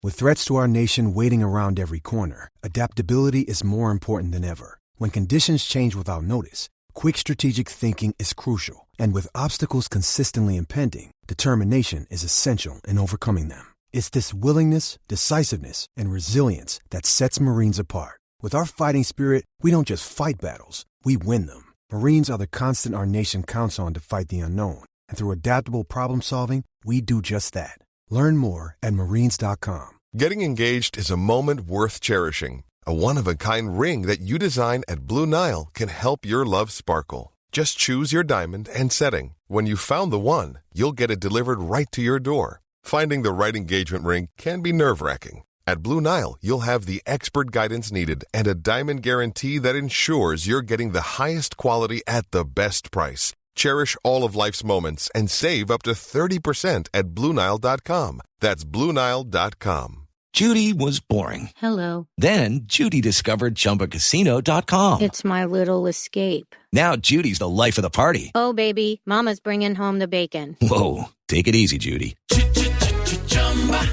With threats to our nation waiting around every corner, adaptability is more important than ever. When conditions change without notice, quick strategic thinking is crucial. And with obstacles consistently impending, determination is essential in overcoming them. It's this willingness, decisiveness, and resilience that sets Marines apart. With our fighting spirit, we don't just fight battles, we win them. Marines are the constant our nation counts on to fight the unknown. And through adaptable problem solving, we do just that. Learn more at marines.com. Getting engaged is a moment worth cherishing. A one-of-a-kind ring that you design at Blue Nile can help your love sparkle. Just choose your diamond and setting. When you've found the one, you'll get it delivered right to your door. Finding the right engagement ring can be nerve-wracking. At Blue Nile, you'll have the expert guidance needed and a diamond guarantee that ensures you're getting the highest quality at the best price. Cherish all of life's moments and save up to 30% at BlueNile.com. That's BlueNile.com. Judy was boring. Hello. Then Judy discovered ChumbaCasino.com. It's my little escape. Now Judy's the life of the party. Oh, baby, mama's bringing home the bacon. Whoa, take it easy, Judy.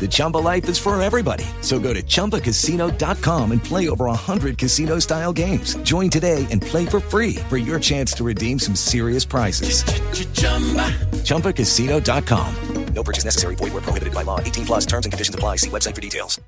The Chumba life is for everybody. So go to ChumbaCasino.com and play over 100 casino-style games. Join today and play for free for your chance to redeem some serious prizes. ChumbaCasino.com. No purchase necessary. Void where prohibited by law. 18 plus terms and conditions apply. See website for details.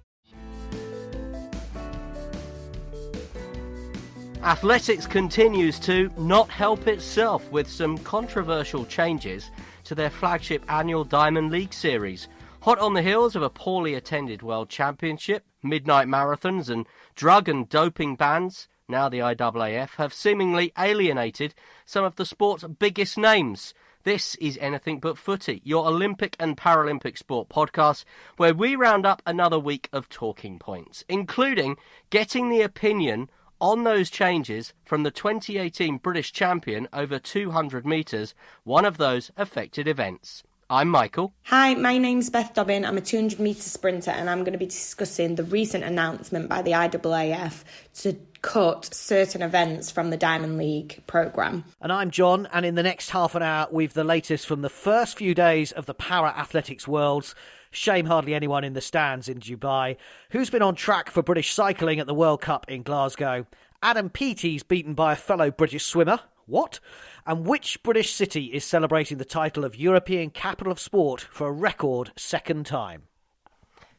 Athletics continues to not help itself with some controversial changes to their flagship annual Diamond League series. Hot on the heels of a poorly attended World Championship, midnight marathons and drug and doping bans, now the IAAF, have seemingly alienated some of the sport's biggest names. This is Anything But Footy, your Olympic and Paralympic sport podcast, where we round up another week of talking points, including getting the opinion on those changes from the 2018 British champion over 200 metres, one of those affected events. I'm Michael. Hi, my name's Beth Dobbin. I'm a 200-metre sprinter and I'm going to be discussing the recent announcement by the IAAF to cut certain events from the Diamond League programme. And I'm John, and in the next half an hour we've the latest from the first few days of the Para-Athletics Worlds. Shame hardly anyone in the stands in Dubai. Who's been on track for British cycling at the World Cup in Glasgow? Adam Peaty's beaten by a fellow British swimmer. What? And which British city is celebrating the title of European Capital of Sport for a record second time?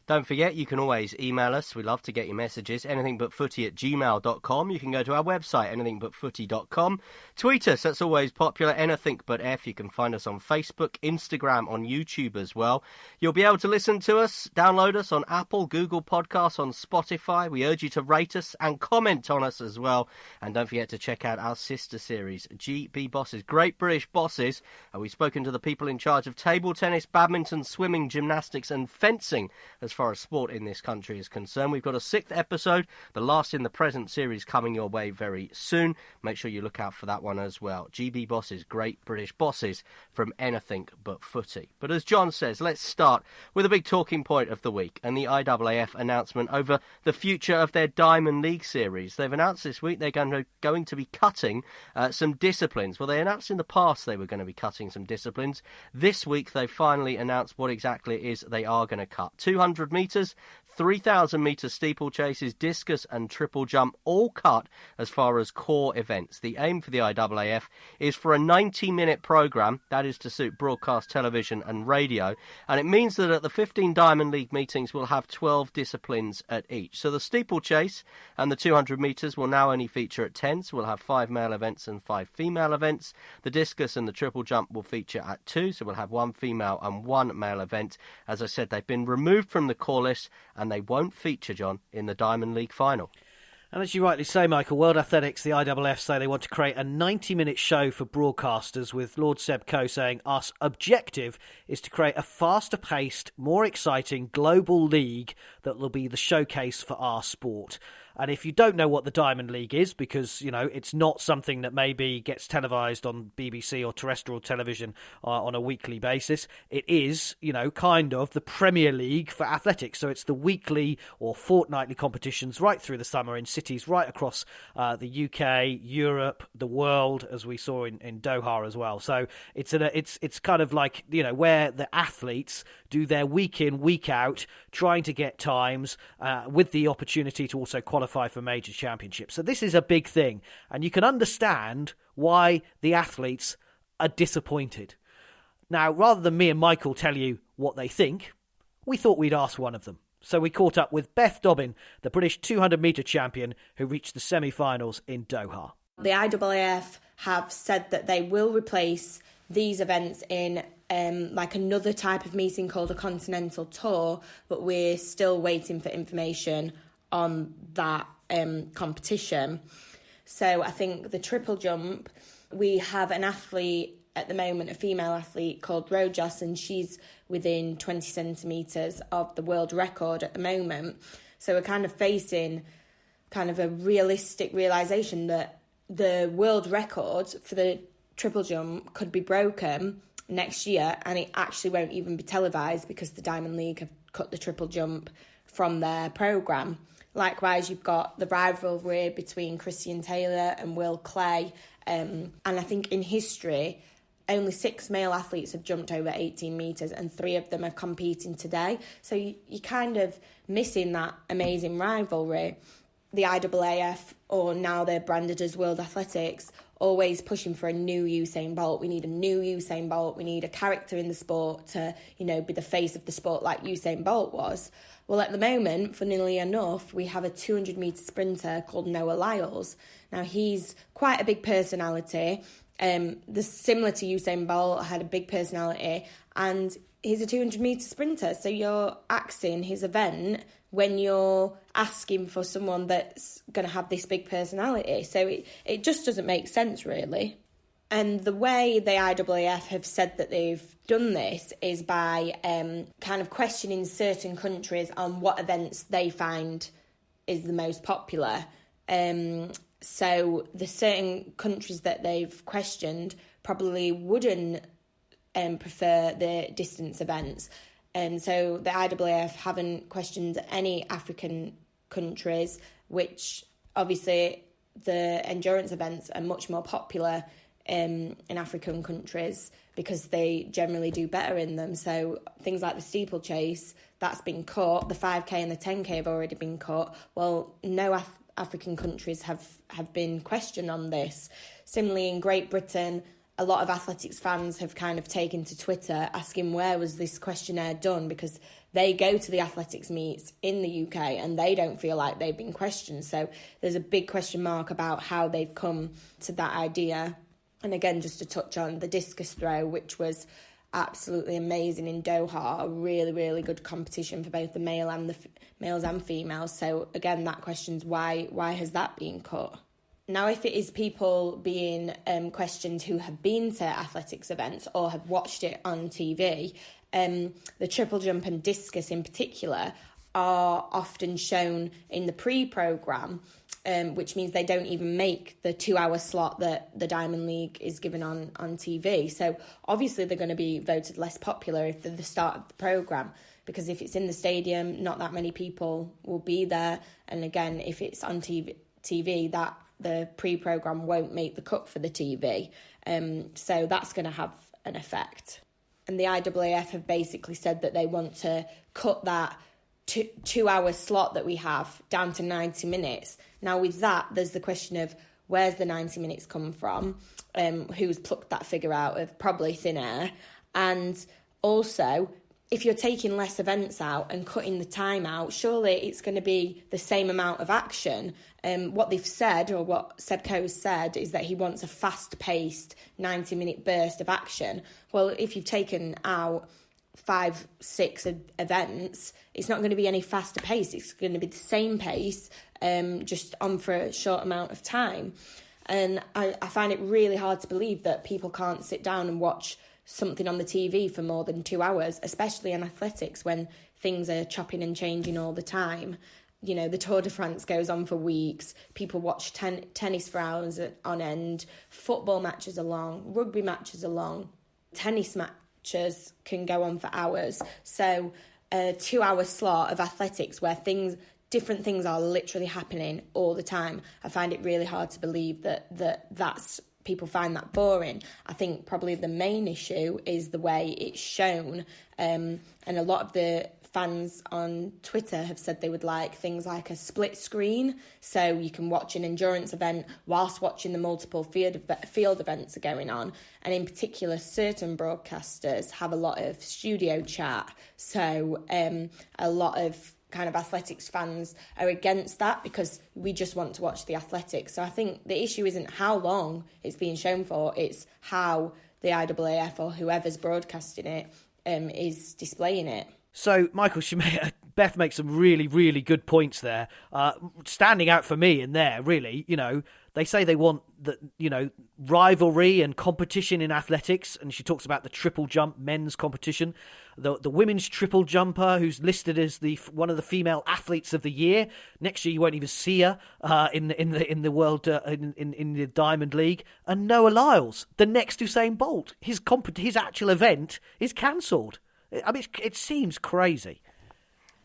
Don't forget, you can always email us. We love to get your messages. anythingbutfooty@gmail.com. You can go to our website, anythingbutfooty.com. Tweet us. That's always popular. Anything But F. You can find us on Facebook, Instagram, on YouTube as well. You'll be able to listen to us, download us on Apple, Google Podcasts, on Spotify. We urge you to rate us and comment on us as well. And don't forget to check out our sister series, GB Bosses, Great British Bosses. And we've spoken to the people in charge of table tennis, badminton, swimming, gymnastics and fencing as far as sport in this country is concerned. We've got a 6th episode, the last in the present series, coming your way very soon. Make sure you look out for that one as well. GB Bosses, Great British Bosses, from Anything But Footy. But as John says, let's start with a big talking point of the week and the IAAF announcement over the future of their Diamond League series. They've announced this week they're going to be cutting some disciplines. Well, they announced in the past they were going to be cutting some disciplines. This week they finally announced what exactly it is they are going to cut. 200 metres, 3,000 metre steeplechases, discus and triple jump, all cut as far as core events. The aim for the IAAF is for a 90-minute programme, that is to suit broadcast television and radio, and it means that at the 15 Diamond League meetings we'll have 12 disciplines at each. So the steeplechase and the 200 metres will now only feature at 10, so we'll have 5 male events and 5 female events. The discus and the triple jump will feature at 2, so we'll have 1 female and 1 male event. As I said, they've been removed from the core list and they won't feature, John, in the Diamond League final. And as you rightly say, Michael, World Athletics, the IAAF, say they want to create a 90-minute show for broadcasters, with Lord Seb Coe saying our objective is to create a faster-paced, more exciting global league that will be the showcase for our sport. And if you don't know what the Diamond League is, because, you know, it's not something that maybe gets televised on BBC or terrestrial television on a weekly basis, it is, you know, kind of the Premier League for athletics. So it's the weekly or fortnightly competitions right through the summer in cities cities right across the UK, Europe, the world, as we saw in Doha as well. So it's kind of like, where the athletes do their week in, week out, trying to get times with the opportunity to also qualify for major championships. So this is a big thing, and you can understand why the athletes are disappointed. Now, rather than me and Michael tell you what they think, we thought we'd ask one of them. So we caught up with Beth Dobbin, the British 200-metre champion who reached the semi-finals in Doha. The IAAF have said that they will replace these events in like another type of meeting called a continental tour, but we're still waiting for information on that competition. So I think the triple jump, we have an athlete at the moment, a female athlete called Rojas, and she's within 20 centimetres of the world record at the moment. So we're kind of facing kind of a realistic realisation that the world record for the triple jump could be broken next year, and it actually won't even be televised because the Diamond League have cut the triple jump from their programme. Likewise, you've got the rivalry between Christian Taylor and Will Clay, and I think in history, only 6 male athletes have jumped over 18 metres and 3 of them are competing today. So you're kind of missing that amazing rivalry. The IAAF, or now they're branded as World Athletics, always pushing for a new Usain Bolt. We need a new Usain Bolt. We need a character in the sport to, be the face of the sport like Usain Bolt was. Well, at the moment, funnily enough, we have a 200-metre sprinter called Noah Lyles. Now, he's quite a big personality. Similar to Usain Bolt, had a big personality, and he's a 200-metre sprinter. So you're axing his event when you're asking for someone that's going to have this big personality. So it just doesn't make sense, really. And the way the IAAF have said that they've done this is by kind of questioning certain countries on what events they find is the most popular. So the certain countries that they've questioned probably wouldn't prefer the distance events. So the IAAF haven't questioned any African countries, which obviously the endurance events are much more popular in African countries because they generally do better in them. So things like the steeplechase, that's been cut. The 5K and the 10K have already been cut. Well, no African countries have been questioned on this. Similarly, in Great Britain, a lot of athletics fans have kind of taken to Twitter asking where was this questionnaire done, because they go to the athletics meets in the UK and they don't feel like they've been questioned. So there's a big question mark about how they've come to that idea. And again, just to touch on the discus throw, which was absolutely amazing in Doha, a really, really good competition for both the males and females. So again, that question's why has that been cut? Now, if it is people being questioned who have been to athletics events or have watched it on TV, the triple jump and discus in particular are often shown in the pre-programme, which means they don't even make the 2-hour slot that the Diamond League is given on TV. So obviously they're going to be voted less popular if they're the start of the programme, because if it's in the stadium, not that many people will be there. And again, if it's on TV, that the pre-programme won't make the cut for the TV. So that's going to have an effect. And the IAAF have basically said that they want to cut that 2-hour slot that we have down to 90 minutes. Now, with that, there's the question of where's the 90 minutes come from? Who's plucked that figure out of? Probably thin air. And also, if you're taking less events out and cutting the time out, surely it's going to be the same amount of action. What they've said, or what Seb Coe has said, is that he wants a fast-paced 90-minute burst of action. Well, if you've taken out 5-6 events, it's not going to be any faster pace. It's going to be the same pace, just on for a short amount of time. And I find it really hard to believe that people can't sit down and watch something on the TV for more than 2 hours, especially in athletics when things are chopping and changing all the time. You know, the Tour de France goes on for weeks. People watch tennis for hours on end. Football matches are long. Rugby matches are long. Tennis matches can go on for hours. So a 2-hour slot of athletics where things different things are literally happening all the time. I find it really hard to believe that's people find that boring. I think probably the main issue is the way it's shown, and a lot of the fans on Twitter have said they would like things like a split screen, so you can watch an endurance event whilst watching the multiple field events are going on. And in particular, certain broadcasters have a lot of studio chat, so a lot of kind of athletics fans are against that because we just want to watch the athletics. So I think the issue isn't how long it's being shown for, it's how the IAAF or whoever's broadcasting it is displaying it. So, Michael, Beth makes some really, really good points there. Standing out for me in there, really, they say they want rivalry and competition in athletics, and she talks about the triple jump men's competition, the women's triple jumper who's listed as one of the female athletes of the year. Next year, you won't even see her in the world in the Diamond League. And Noah Lyles, the next Usain Bolt, his actual event is cancelled. I mean, it seems crazy.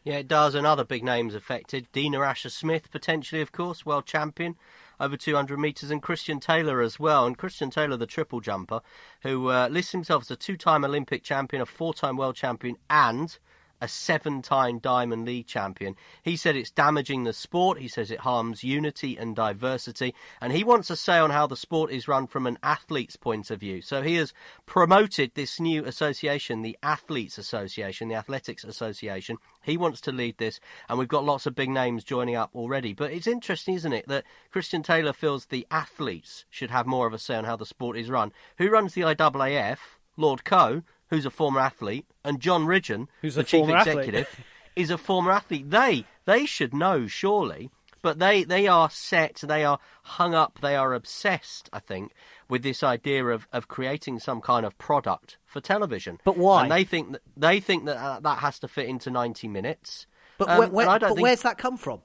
Yeah, it does, and other big names affected. Dina Asher-Smith, potentially, of course, world champion, over 200 metres, and Christian Taylor as well. And Christian Taylor, the triple jumper, who lists himself as a 2-time Olympic champion, a 4-time world champion, and a 7-time Diamond League champion. He said it's damaging the sport. He says it harms unity and diversity. And he wants to say on how the sport is run from an athlete's point of view. So he has promoted this new association, the Athletes Association, the Athletics Association. He wants to lead this, and we've got lots of big names joining up already. But it's interesting, isn't it, that Christian Taylor feels the athletes should have more of a say on how the sport is run. Who runs the IAAF? Lord Coe, who's a former athlete, and John Ridgen, who's the chief executive, is a former athlete. They should know, surely, but they are set, they are hung up, they are obsessed, I think, with this idea of creating some kind of product for television. But why? And they think that that has to fit into 90 minutes. But where's that come from?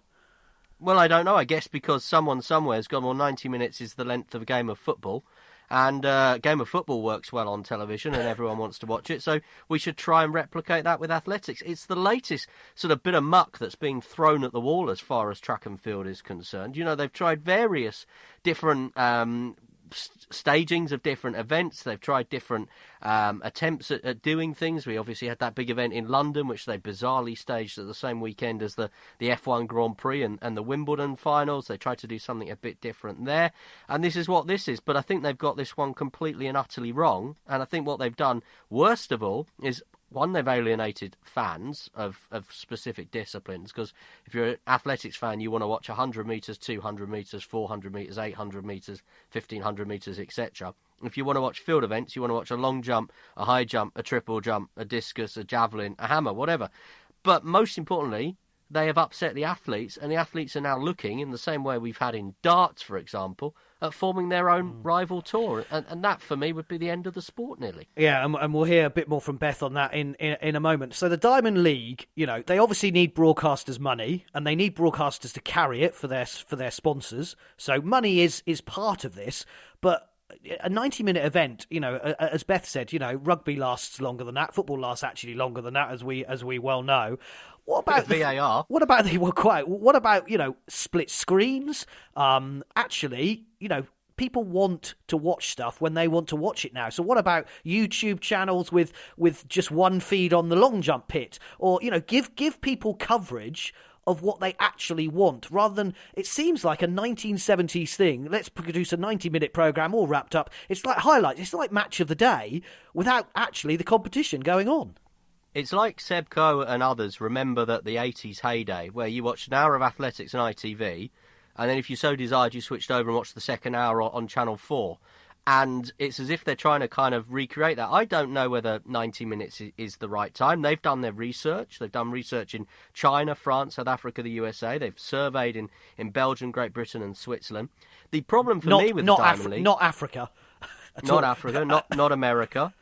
Well, I don't know. I guess because someone somewhere has gone, well, 90 minutes is the length of a game of football. And game of football works well on television and everyone wants to watch it. So we should try and replicate that with athletics. It's the latest sort of bit of muck that's being thrown at the wall as far as track and field is concerned. They've tried various different stagings of different events. They've tried different attempts at doing things. We obviously had that big event in London, which they bizarrely staged at the same weekend as the F1 Grand Prix and the Wimbledon finals. They tried to do something a bit different there. And this is what this is. But I think they've got this one completely and utterly wrong. And I think what they've done, worst of all, is one, they've alienated fans of specific disciplines, because if you're an athletics fan, you want to watch 100 metres, 200 metres, 400 metres, 800 metres, 1500 metres, etc. If you want to watch field events, you want to watch a long jump, a high jump, a triple jump, a discus, a javelin, a hammer, whatever. But most importantly, they have upset the athletes, and the athletes are now looking, in the same way we've had in darts, for example, at forming their own rival tour. And that, for me, would be the end of the sport, nearly. Yeah, and we'll hear a bit more from Beth on that in a moment. So the Diamond League, they obviously need broadcasters' money, and they need broadcasters to carry it for their sponsors. So money is part of this, but a 90-minute event, as Beth said, rugby lasts longer than that. Football lasts actually longer than that, as we well know. What about VAR? What about split screens? Actually, people want to watch stuff when they want to watch it now. So what about YouTube channels with just one feed on the long jump pit, or give people coverage of what they actually want, rather than, it seems like a 1970s thing. Let's produce a 90-minute programme all wrapped up. It's like highlights. It's like match of the day without actually the competition going on. It's like Seb Coe and others remember that the 80s heyday, where you watched an hour of athletics on ITV, and then if you so desired, you switched over and watched the second hour on Channel 4. And it's as if they're trying to kind of recreate that. I don't know whether 90 minutes is the right time. They've done their research. They've done research in China, France, South Africa, the USA. They've surveyed in Belgium, Great Britain and Switzerland. The problem for me with the Diamond League... Not Africa. Not Africa, not America.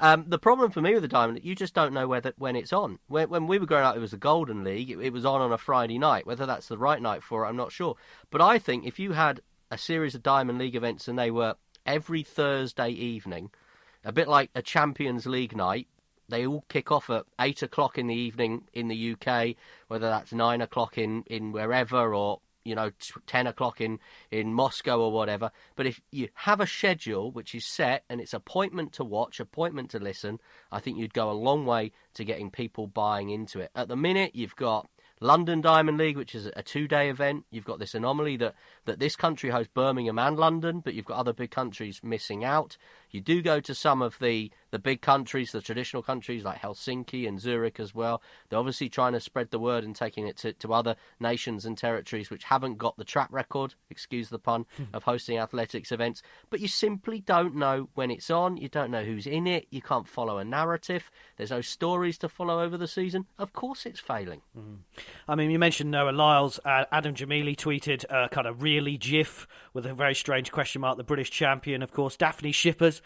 The problem for me with the Diamond League, you just don't know when it's on. When we were growing up, it was the Golden League. It was on a Friday night. Whether that's the right night for it, I'm not sure. But I think if you had a series of Diamond League events and they were every Thursday evening, a bit like a Champions League night They all kick off at 8 o'clock in the evening in the UK, whether that's 9 o'clock in wherever, or 10 o'clock in Moscow or whatever. But if you have a schedule which is set and it's appointment to watch, appointment to listen, I think you'd go a long way to getting people buying into it. At the minute, you've got London Diamond League, which is a 2-day event. You've got this anomaly that this country hosts Birmingham and London, but you've got other big countries missing out. You do go to some of the big countries, the traditional countries like Helsinki and Zurich as well. They're obviously trying to spread the word and taking it to other nations and territories which haven't got the track record, excuse the pun, of hosting athletics events. But you simply don't know when it's on. You don't know who's in it. You can't follow a narrative. There's no stories to follow over the season. Of course it's failing. I mean, you mentioned Noah Lyles. Adam Jamili tweeted a kind of really gif with a very strange question mark, the British champion, of course. Daphne Shippers,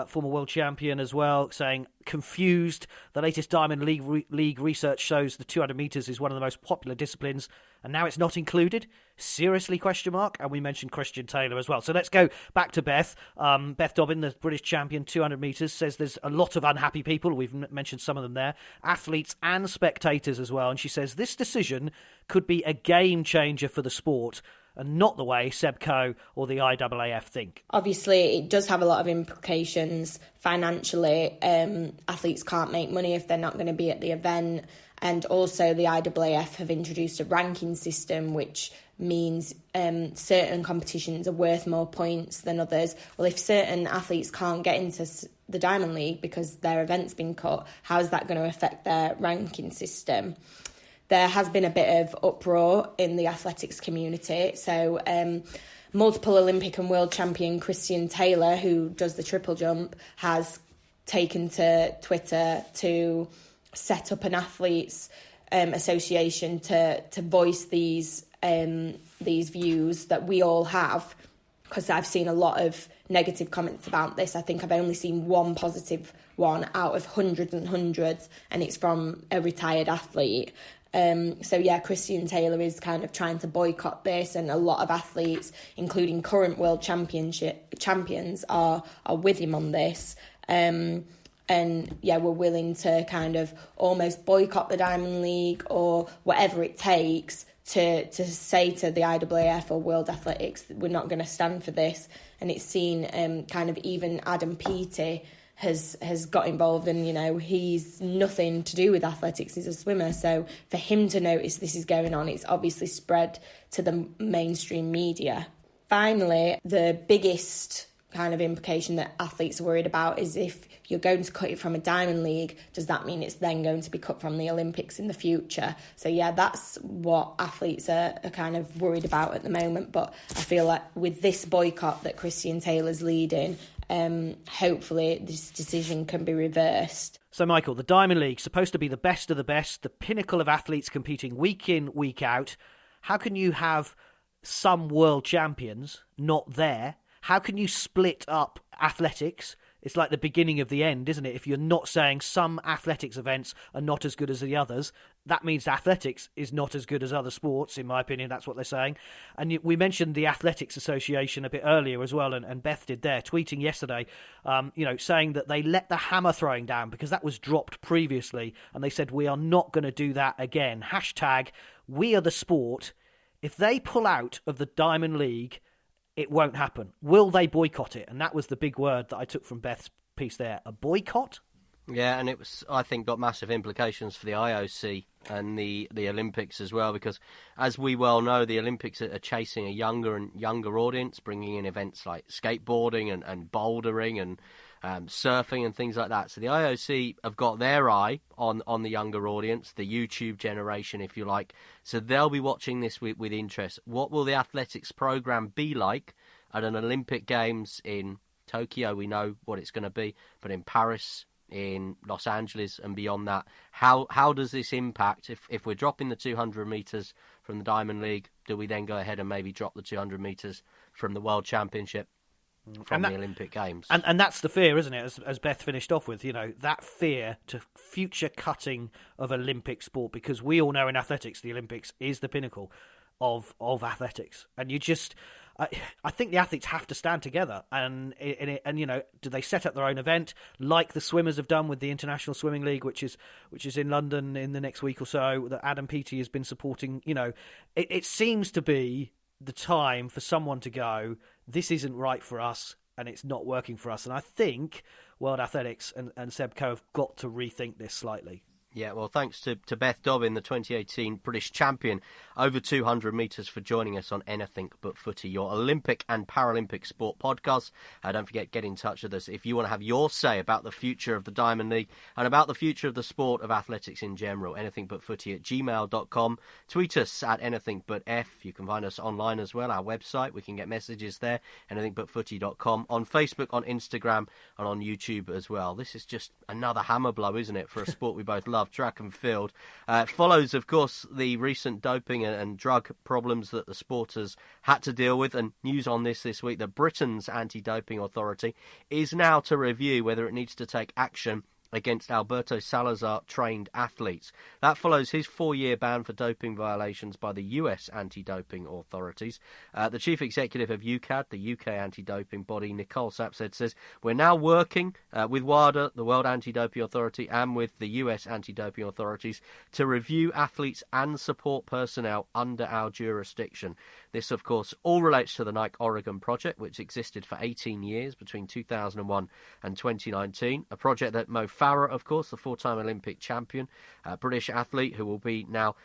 former world champion as well, saying, confused. The latest Diamond League research shows the 200 metres is one of the most popular disciplines, and now it's not included? Seriously, question mark? And we mentioned Christian Taylor as well. So let's go back to Beth. Beth Dobbin, the British champion, 200 metres, says there's a lot of unhappy people. We've mentioned some of them there. Athletes and spectators as well. And she says this decision could be a game changer for the sport, and not the way Seb Coe or the IAAF think. Obviously, it does have a lot of implications financially. Athletes can't make money if they're not going to be at the event. And also the IAAF have introduced a ranking system, which means certain competitions are worth more points than others. Well, if certain athletes can't get into the Diamond League because their event's been cut, how is that going to affect their ranking system? There has been a bit of uproar in the athletics community. So multiple Olympic and world champion Christian Taylor, who does the triple jump, has taken to Twitter to set up an athletes association to voice these views that we all have, because I've seen a lot of negative comments about this. I think I've only seen one positive one out of hundreds and hundreds, and it's from a retired athlete. Christian Taylor is kind of trying to boycott this, and a lot of athletes, including current world champions, are with him on this. We're willing to kind of almost boycott the Diamond League or whatever it takes to say to the IAAF or World Athletics that we're not going to stand for this. And it's seen kind of even Adam Peaty has got involved, and he's nothing to do with athletics, he's a swimmer. So for him to notice this is going on, it's obviously spread to the mainstream media. Finally, the biggest kind of implication that athletes are worried about is if you're going to cut it from a Diamond League, does that mean it's then going to be cut from the Olympics in the future? So that's what athletes are kind of worried about at the moment. But I feel like with this boycott that Christian Taylor's leading, hopefully this decision can be reversed. So, Michael, the Diamond League, supposed to be the best of the best, the pinnacle of athletes competing week in, week out. How can you have some world champions not there? How can you split up athletics? It's like the beginning of the end, isn't it? If you're not saying some athletics events are not as good as the others, that means athletics is not as good as other sports, in my opinion. That's what they're saying. And we mentioned the Athletics Association a bit earlier as well, and Beth did there, tweeting yesterday, saying that they let the hammer throwing down because that was dropped previously, and they said, we are not going to do that again. Hashtag, we are the sport. If they pull out of the Diamond League, it won't happen. Will they boycott it? And that was the big word that I took from Beth's piece there. A boycott? Yeah, and it was, I think, got massive implications for the IOC and the Olympics as well, because as we well know, the Olympics are chasing a younger and younger audience, bringing in events like skateboarding and bouldering and surfing and things like that. So the IOC have got their eye on the younger audience, the YouTube generation, if you like. So they'll be watching this with interest. What will the athletics program be like at an Olympic Games in Tokyo? We know what it's going to be, but in Paris, in Los Angeles and beyond that, how does this impact? If we're dropping the 200 metres from the Diamond League, do we then go ahead and maybe drop the 200 metres from the World Championship? From the Olympic Games. And that's the fear, isn't it, as Beth finished off with, that fear to future cutting of Olympic sport, because we all know in athletics the Olympics is the pinnacle. of athletics. And you just... I think the athletes have to stand together, and do they set up their own event like the swimmers have done with the International Swimming League, which is in London in the next week or so, that Adam Peaty has been supporting. It seems to be the time for someone to go, this isn't right for us and it's not working for us. And I think World Athletics and Seb Coe have got to rethink this slightly. Yeah, well, thanks to Beth Dobbin, the 2018 British champion, over 200 metres, for joining us on Anything But Footy, your Olympic and Paralympic sport podcast. Don't forget, get in touch with us if you want to have your say about the future of the Diamond League and about the future of the sport of athletics in general. anythingbutfooty@gmail.com. Tweet us at anythingbutf. You can find us online as well, our website. We can get messages there, anythingbutfooty.com. On Facebook, on Instagram, and on YouTube as well. This is just another hammer blow, isn't it, for a sport we both love, track and field. It follows, of course, the recent doping and drug problems that the sport has had to deal with, and news on this week that Britain's anti-doping authority is now to review whether it needs to take action against Alberto Salazar-trained athletes. That follows his 4-year ban for doping violations by the US anti-doping authorities. The chief executive of UCAD, the UK anti-doping body, Nicole Adams, says, we're now working with WADA, the World Anti-Doping Authority, and with the US anti-doping authorities to review athletes and support personnel under our jurisdiction. This, of course, all relates to the Nike Oregon project, which existed for 18 years between 2001 and 2019, a project that Mo Farah, of course, the 4-time Olympic champion, British athlete who will be now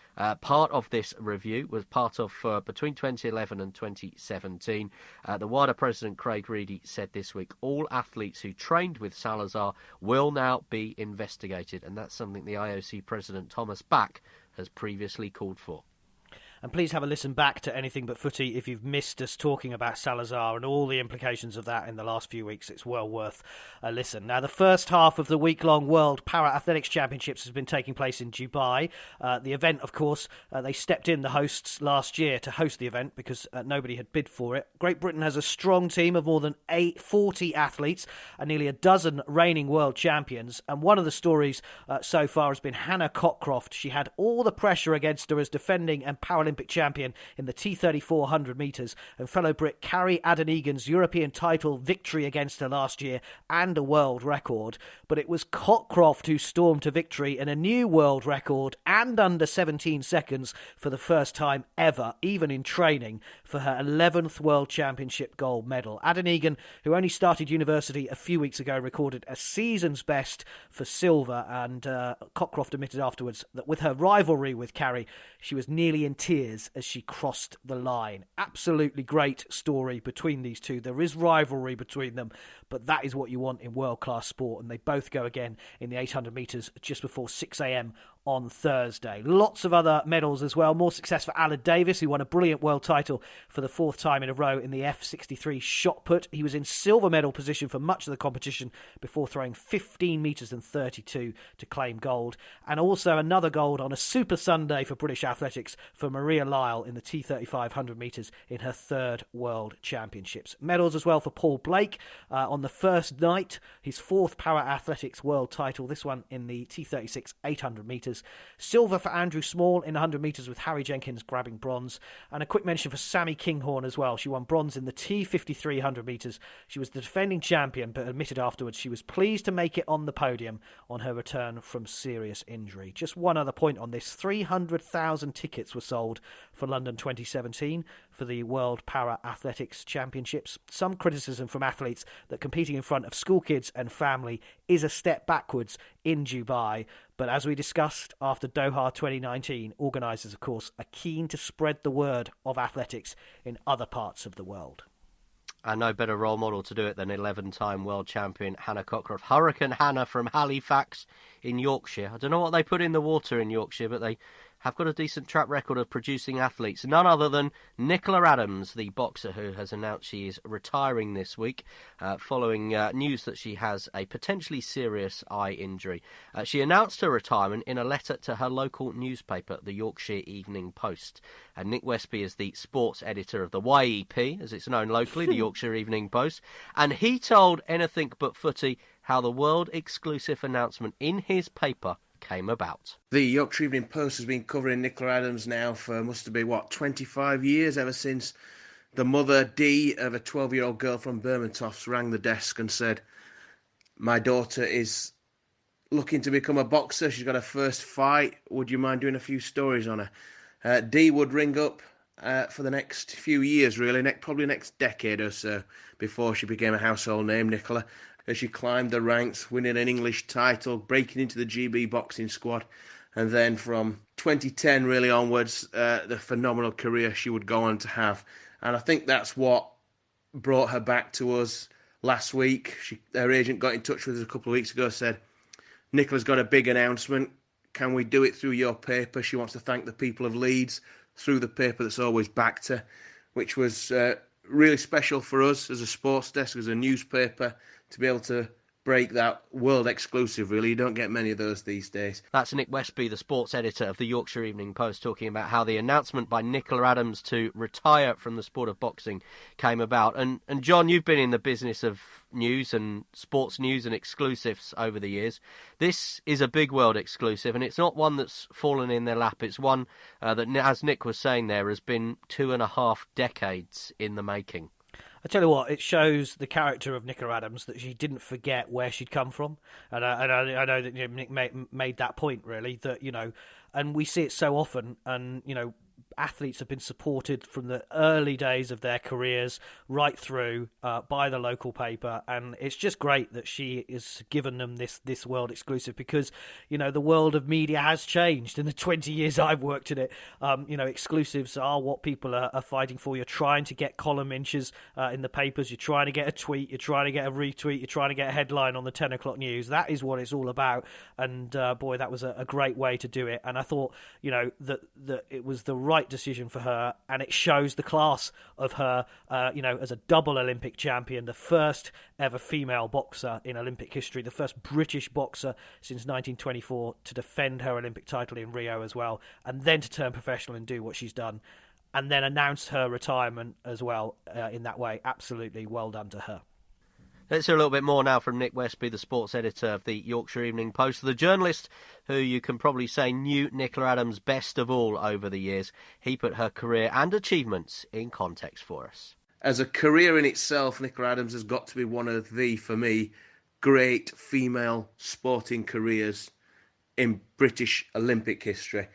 part of this review, was part of between 2011 and 2017. The WADA president, Craig Reedy, said this week all athletes who trained with Salazar will now be investigated, and that's something the IOC president, Thomas Bach, has previously called for. And please have a listen back to Anything But Footy if you've missed us talking about Salazar and all the implications of that in the last few weeks. It's well worth a listen. Now, the first half of the week-long World Para Athletics Championships has been taking place in Dubai. The event, of course, they stepped in, the hosts, last year to host the event because nobody had bid for it. Great Britain has a strong team of more than 40 athletes and nearly a dozen reigning world champions. And one of the stories so far has been Hannah Cockroft. She had all the pressure against her as defending and Paralympic champion in the T34 100 metres, and fellow Brit Carrie Aden-Egan's European title victory against her last year and a world record. But it was Cockroft who stormed to victory in a new world record and under 17 seconds for the first time ever, even in training, for her 11th World Championship gold medal. Aden-Egan, who only started university a few weeks ago, recorded a season's best for silver, and Cockroft admitted afterwards that with her rivalry with Carrie, she was nearly in tears as she crossed the line. Absolutely great story between these two. There is rivalry between them, but that is what you want in world-class sport, and they both go again in the 800 metres just before 6 a.m. on Thursday. Lots of other medals as well. More success for Alan Davis, who won a brilliant world title for the 4th time in a row in the F63 shot put. He was in silver medal position for much of the competition before throwing 15 metres and 32 to claim gold. And also another gold on a Super Sunday for British athletics for Maria Lyle in the T35 100 metres in her 3rd World Championships. Medals as well for Paul Blake on the first night, his 4th Para Athletics world title, this one in the T36 800 metres. Silver for Andrew Small in 100 metres with Harry Jenkins grabbing bronze. And a quick mention for Sammy Kinghorn as well. She won bronze in the T53 100 metres. She was the defending champion, but admitted afterwards she was pleased to make it on the podium on her return from serious injury. Just one other point on this. 300,000 tickets were sold for London 2017 for the World Para Athletics Championships. Some criticism from athletes that competing in front of school kids and family is a step backwards in Dubai. But as we discussed after Doha 2019, organisers, of course, are keen to spread the word of athletics in other parts of the world. And no better role model to do it than 11-time world champion Hannah Cockroft. Hurricane Hannah from Halifax in Yorkshire. I don't know what they put in the water in Yorkshire, but they have got a decent track record of producing athletes. None other than Nicola Adams, the boxer who has announced she is retiring this week following news that she has a potentially serious eye injury. She announced her retirement in a letter to her local newspaper, the Yorkshire Evening Post. And Nick Westby is the sports editor of the YEP, as it's known locally, the Yorkshire Evening Post. And he told Anything But Footy how the world exclusive announcement in his paper came about. The Yorkshire Evening Post has been covering Nicola Adams now for, must have been, 25 years, ever since the mother, Dee, of a 12-year-old girl from Bermontoft rang the desk and said, "My daughter is looking to become a boxer. She's got her first fight. Would you mind doing a few stories on her?" Dee would ring up for the next few years, really, probably next decade or so, before she became a household name, Nicola, as she climbed the ranks, winning an English title, breaking into the GB boxing squad, and then from 2010 really onwards, the phenomenal career she would go on to have. And I think that's what brought her back to us last week. Her agent got in touch with us a couple of weeks ago, said, "Nicola's got a big announcement. Can we do it through your paper? She wants to thank the people of Leeds through the paper that's always backed her," which was really special for us as a sports desk, as a newspaper, to be able to break that world exclusive, really. You don't get many of those these days. That's Nick Westby, the sports editor of the Yorkshire Evening Post, talking about how the announcement by Nicola Adams to retire from the sport of boxing came about. And John, you've been in the business of news and sports news and exclusives over the years. This is a big world exclusive, and it's not one that's fallen in their lap. It's one that, as Nick was saying there, has been 2.5 decades in the making. I tell you what, it shows the character of Nicola Adams that she didn't forget where she'd come from, and I know that Nick made that point, really, that and we see it so often, and athletes have been supported from the early days of their careers right through by the local paper, and it's just great that she has given them this world exclusive, because the world of media has changed in the 20 years I've worked in it. Exclusives are what people are fighting for. You're trying to get column inches in the papers, you're trying to get a tweet, you're trying to get a retweet, you're trying to get a headline on the 10 o'clock news. That is what it's all about, and boy, that was a great way to do it. And I thought that it was the right decision for her, and it shows the class of her, as a double Olympic champion, the first ever female boxer in Olympic history, the first British boxer since 1924 to defend her Olympic title in Rio as well, and then to turn professional and do what she's done, and then announce her retirement as well in that way. Absolutely well done to her. Let's hear a little bit more now from Nick Westby, the sports editor of the Yorkshire Evening Post, the journalist who you can probably say knew Nicola Adams best of all over the years. He put her career and achievements in context for us. As a career in itself, Nicola Adams has got to be one of the, for me, great female sporting careers in British Olympic history.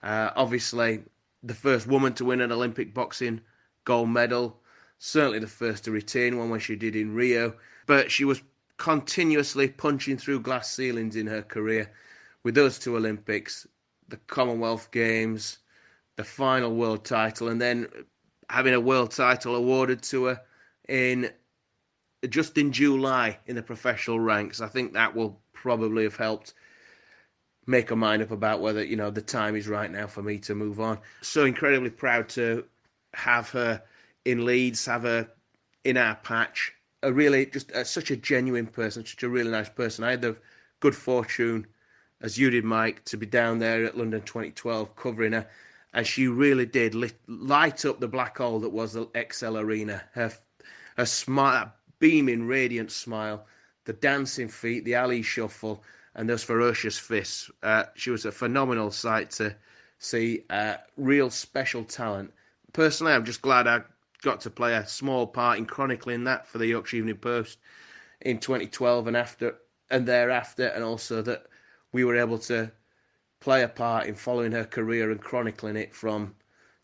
Obviously, the first woman to win an Olympic boxing gold medal, certainly the first to retain one when she did in Rio, but she was continuously punching through glass ceilings in her career with those two Olympics, the Commonwealth Games, the final world title, and then having a world title awarded to her just in July in the professional ranks. I think that will probably have helped make her mind up about whether, the time is right now for me to move on. So incredibly proud to have her in Leeds, have her in our patch. Such a genuine person, such a really nice person. I had the good fortune, as you did, Mike, to be down there at London 2012 covering her, and she really did light up the black hole that was the XL Arena. Her smile, that beaming, radiant smile, the dancing feet, the alley shuffle, and those ferocious fists. She was a phenomenal sight to see. Real special talent. Personally, I'm just glad I got to play a small part in chronicling that for the Yorkshire Evening Post in 2012 and thereafter, and also that we were able to play a part in following her career and chronicling it from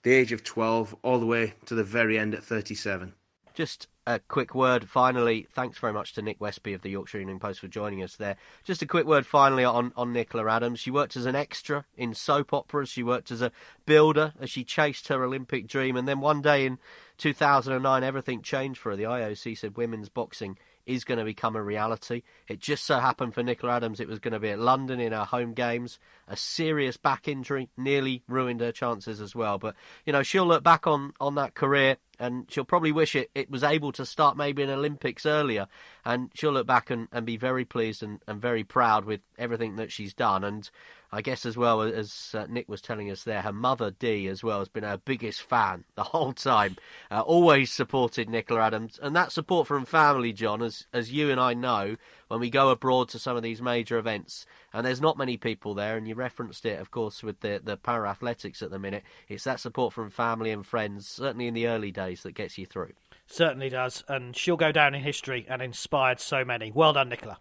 the age of 12 all the way to the very end at 37. Just a quick word finally. Thanks very much to Nick Westby of the Yorkshire Evening Post for joining us there. Just a quick word finally on Nicola Adams. She worked as an extra in soap operas. She worked as a builder as she chased her Olympic dream. And then one day in 2009, everything changed for her. The IOC said women's boxing is going to become a reality. It just so happened for Nicola Adams it was going to be at London in her home games. A serious back injury nearly ruined her chances as well. But, she'll look back on that career and she'll probably wish it was able to start maybe in Olympics earlier. And she'll look back and be very pleased and very proud with everything that she's done. And I guess as well, as Nick was telling us there, her mother, Dee, as well, has been her biggest fan the whole time. Always supported Nicola Adams. And that support from family, John, as you and I know, when we go abroad to some of these major events, and there's not many people there, and you referenced it, of course, with the para-athletics at the minute, it's that support from family and friends, certainly in the early days, that gets you through. Certainly does, and she'll go down in history and inspired so many. Well done, Nicola.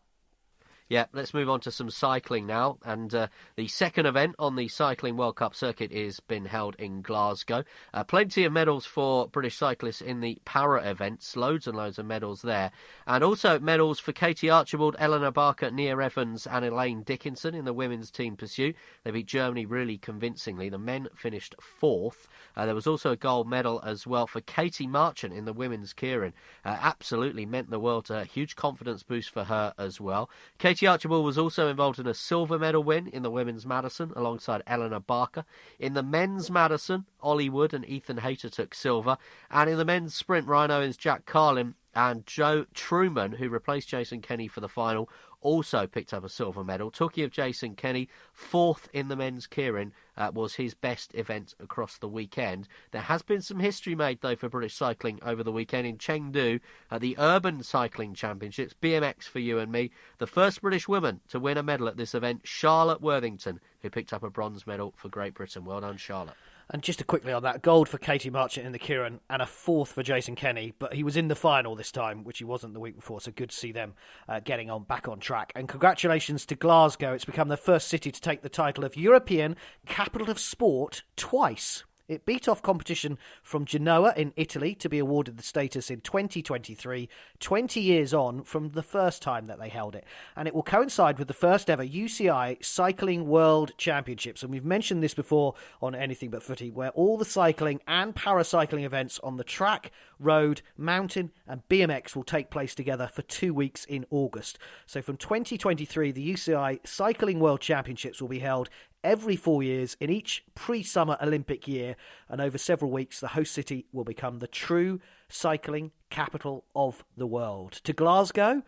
Yeah, let's move on to some cycling now. And the second event on the Cycling World Cup circuit is been held in Glasgow. Plenty of medals for British cyclists in the para events. Loads and loads of medals there. And also medals for Katy Archibald, Eleanor Barker, Nia Evans and Elaine Dickinson in the women's team pursuit. They beat Germany really convincingly. The men finished fourth. There was also a gold medal as well for Katy Marchant in the women's keirin. Absolutely meant the world to her. Huge confidence boost for her as well. Katy Archibald was also involved in a silver medal win in the women's Madison alongside Eleanor Barker. In the men's Madison, Ollie Wood and Ethan Hayter took silver. And in the men's sprint, Ryan Owens, Jack Carlin and Joe Truman, who replaced Jason Kenny for the final, also picked up a silver medal. Talking of Jason Kenny, fourth in the men's keirin was his best event across the weekend. There has been some history made, though, for British cycling over the weekend in Chengdu at the Urban Cycling Championships, BMX for you and me. The first British woman to win a medal at this event, Charlotte Worthington, who picked up a bronze medal for Great Britain. Well done, Charlotte. And just to quickly on that, gold for Katy Marchant in the keirin and a fourth for Jason Kenny, but he was in the final this time, which he wasn't the week before, so good to see them getting back on track. And congratulations to Glasgow. It's become the first city to take the title of European Capital of Sport twice. It beat off competition from Genoa in Italy to be awarded the status in 2023, 20 years on from the first time that they held it. And it will coincide with the first ever UCI Cycling World Championships. And we've mentioned this before on Anything But Footy, where all the cycling and paracycling events on the track, road, mountain and BMX will take place together for 2 weeks in August. So from 2023, the UCI Cycling World Championships will be held every 4 years in each pre-summer Olympic year, and over several weeks the host city will become the true cycling capital of the world. To Glasgow,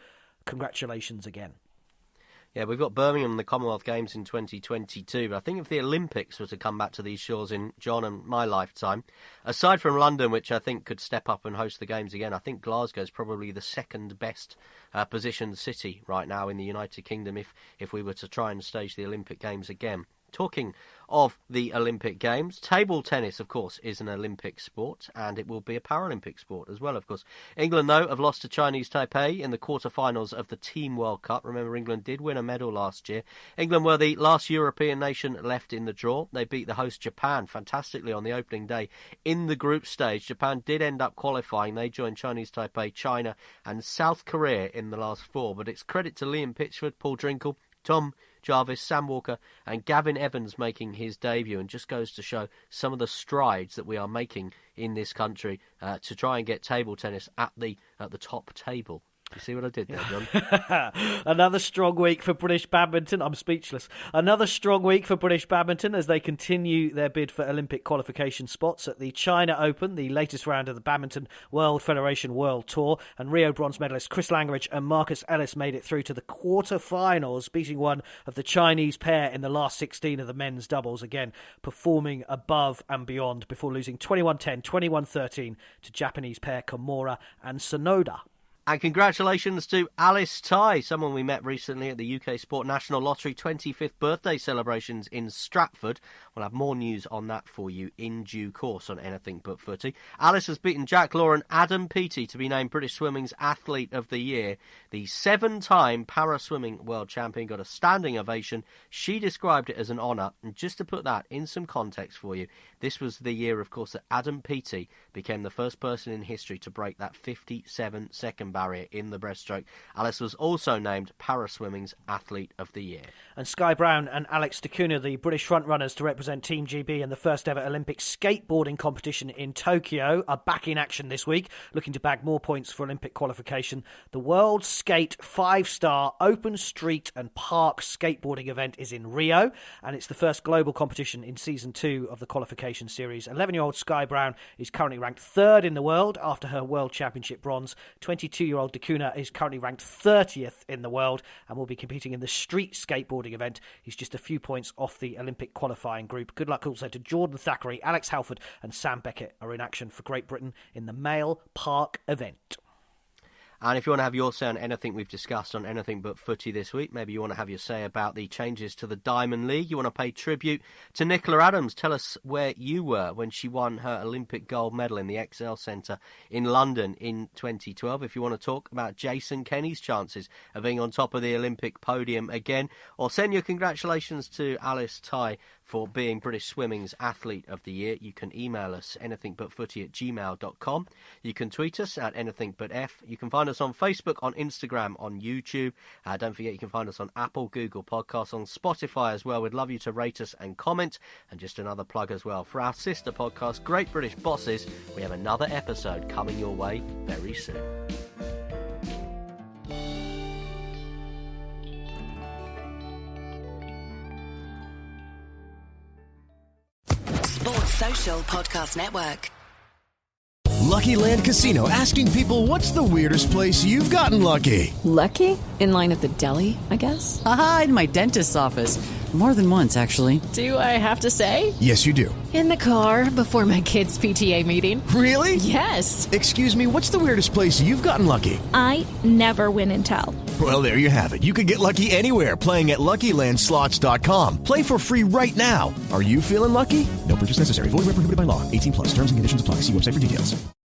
congratulations again. Yeah, we've got Birmingham and the Commonwealth Games in 2022, but I think if the Olympics were to come back to these shores in John and my lifetime, aside from London, which I think could step up and host the Games again, I think Glasgow is probably the second best positioned city right now in the United Kingdom if we were to try and stage the Olympic Games again. Talking of the Olympic Games, table tennis, of course, is an Olympic sport, and it will be a Paralympic sport as well, of course. England, though, have lost to Chinese Taipei in the quarterfinals of the Team World Cup. Remember, England did win a medal last year. England were the last European nation left in the draw. They beat the host Japan fantastically on the opening day in the group stage. Japan did end up qualifying. They joined Chinese Taipei, China, and South Korea in the last four. But it's credit to Liam Pitchford, Paul Drinkle, Tom Jarvis, Sam Walker and Gavin Evans making his debut, and just goes to show some of the strides that we are making in this country to try and get table tennis at the top table. You see what I did there, John? Another strong week for British badminton. I'm speechless. Another strong week for British badminton as they continue their bid for Olympic qualification spots at the China Open, the latest round of the Badminton World Federation World Tour. And Rio bronze medalists Chris Langridge and Marcus Ellis made it through to the quarter-finals, beating one of the Chinese pair in the last 16 of the men's doubles. Again, performing above and beyond before losing 21-10, 21-13 to Japanese pair Komura and Sonoda. And congratulations to Alice Tighe, someone we met recently at the UK Sport National Lottery 25th birthday celebrations in Stratford. We'll have more news on that for you in due course on Anything But Footy. Alice has beaten Jack Law and Adam Peaty to be named British Swimming's Athlete of the Year. The 7-time para-swimming world champion got a standing ovation. She described it as an honour. And just to put that in some context for you, this was the year, of course, that Adam Peaty became the first person in history to break that 57-second barrier in the breaststroke. Alice was also named Paraswimming's Athlete of the Year. And Sky Brown and Alex Takuna, the British frontrunners to represent Team GB in the first ever Olympic skateboarding competition in Tokyo, are back in action this week, looking to bag more points for Olympic qualification. The World Skate 5-star open street and park skateboarding event is in Rio, and it's the first global competition in season 2 of the qualification series. 11-year-old Sky Brown is currently ranked 3rd in the world after her World Championship bronze. 22-year-old Takuna is currently ranked 30th in the world and will be competing in the street skateboarding event. He's just a few points off the Olympic qualifying group. Good luck also to Jordan Thackeray, Alex Halford and Sam Beckett are in action for Great Britain in the male park event. And if you want to have your say on anything we've discussed on Anything But Footy this week, maybe you want to have your say about the changes to the Diamond League, you want to pay tribute to Nicola Adams, tell us where you were when she won her Olympic gold medal in the XL Centre in London in 2012. If you want to talk about Jason Kenny's chances of being on top of the Olympic podium again, or send your congratulations to Alice Ty for being British Swimming's Athlete of the Year, you can email us anythingbutfooty@gmail.com. You can tweet us at anythingbutf. You can find us on Facebook, on Instagram, on YouTube. Don't forget you can find us on Apple, Google Podcasts, on Spotify as well. We'd love you to rate us and comment. And just another plug as well for our sister podcast, Great British Bosses. We have another episode coming your way very soon. Sports Social Podcast Network. Lucky Land Casino, asking people, what's the weirdest place you've gotten lucky? Lucky? In line at the deli, I guess? Aha, in my dentist's office. More than once, actually. Do I have to say? Yes, you do. In the car before my kids' PTA meeting. Really? Yes. Excuse me, what's the weirdest place you've gotten lucky? I never win and tell. Well, there you have it. You can get lucky anywhere, playing at LuckyLandSlots.com. Play for free right now. Are you feeling lucky? No purchase necessary. Void where prohibited by law. 18+. Terms and conditions apply. See website for details.